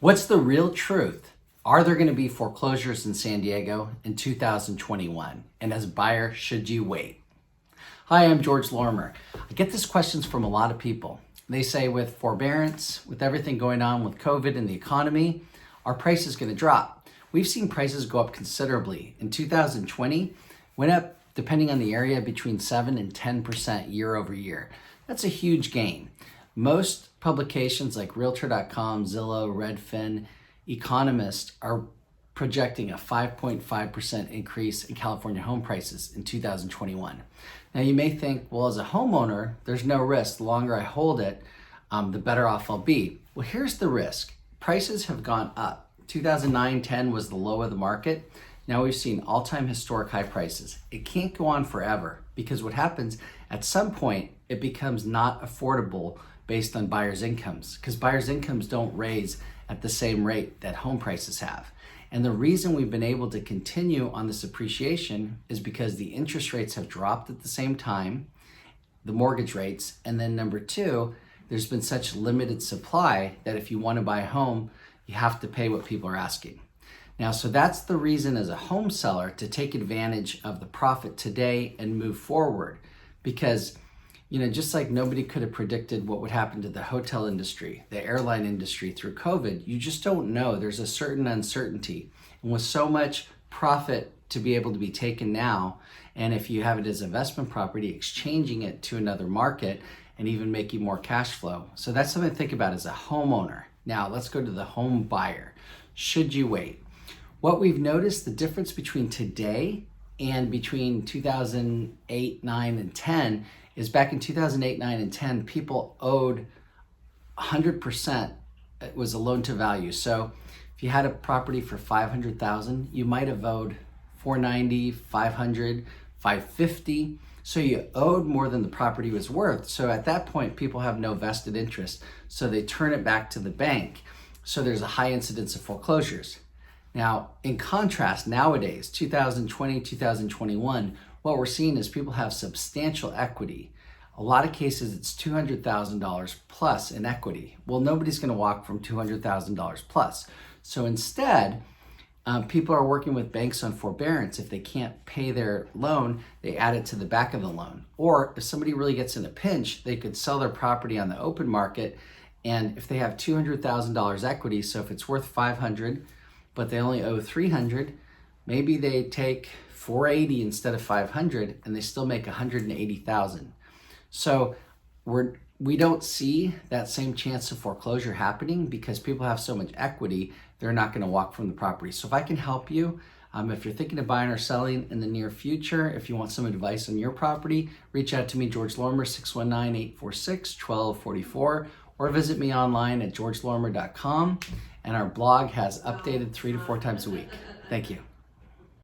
What's the real truth? Are there going to be foreclosures in San Diego in 2021? And as a buyer, should you wait? Hi, I'm George Lorimer. I get these questions from a lot of people. They say with forbearance, with everything going on with COVID and the economy, our price is going to drop. We've seen prices go up considerably. In 2020, went up, depending on the area, between 7 and 10% year over year. That's a huge gain. Most publications like Realtor.com, Zillow, Redfin, Economist are projecting a 5.5% increase in California home prices in 2021. Now you may think, well, as a homeowner, there's no risk. The longer I hold it, the better off I'll be. Well, here's the risk. Prices have gone up. 2009-10 was the low of the market. Now we've seen all-time historic high prices. It can't go on forever because what happens, at some point, it becomes not affordable based on buyers' incomes, because buyers' incomes don't raise at the same rate that home prices have. And the reason we've been able to continue on this appreciation is because the interest rates have dropped at the same time, the mortgage rates, and then number two, there's been such limited supply that if you want to buy a home, you have to pay what people are asking. Now, so that's the reason as a home seller to take advantage of the profit today and move forward, because just like nobody could have predicted what would happen to the hotel industry, the airline industry through COVID, you just don't know. There's a certain uncertainty. And with so much profit to be able to be taken now, and if you have it as investment property, exchanging it to another market and even making more cash flow. So that's something to think about as a homeowner. Now let's go to the home buyer. Should you wait? What we've noticed, the difference between today and between 2008, 9, and 10 is back in 2008, 9, and 10, people owed 100%. It was a loan to value. So if you had a property for $500,000, you might have owed $490, $500, $550. So you owed more than the property was worth. So at that point, people have no vested interest. So they turn it back to the bank. So there's a high incidence of foreclosures. Now, in contrast, nowadays, 2020, 2021, what we're seeing is people have substantial equity. A lot of cases, it's $200,000 plus in equity. Well, nobody's going to walk from $200,000 plus. So instead, people are working with banks on forbearance. If they can't pay their loan, they add it to the back of the loan. Or if somebody really gets in a pinch, they could sell their property on the open market. And if they have $200,000 equity, so if it's worth $500,000, but they only owe $300,000, maybe they take $480,000 instead of $500,000, and they still make $180,000. So we don't see that same chance of foreclosure happening because people have so much equity, they're not going to walk from the property. So if I can help you, if you're thinking of buying or selling in the near future, if you want some advice on your property, reach out to me, George Lorimer, 619-846-1244, or visit me online at georgelorimer.com. And our blog has updated 3 to 4 times a week. Thank you.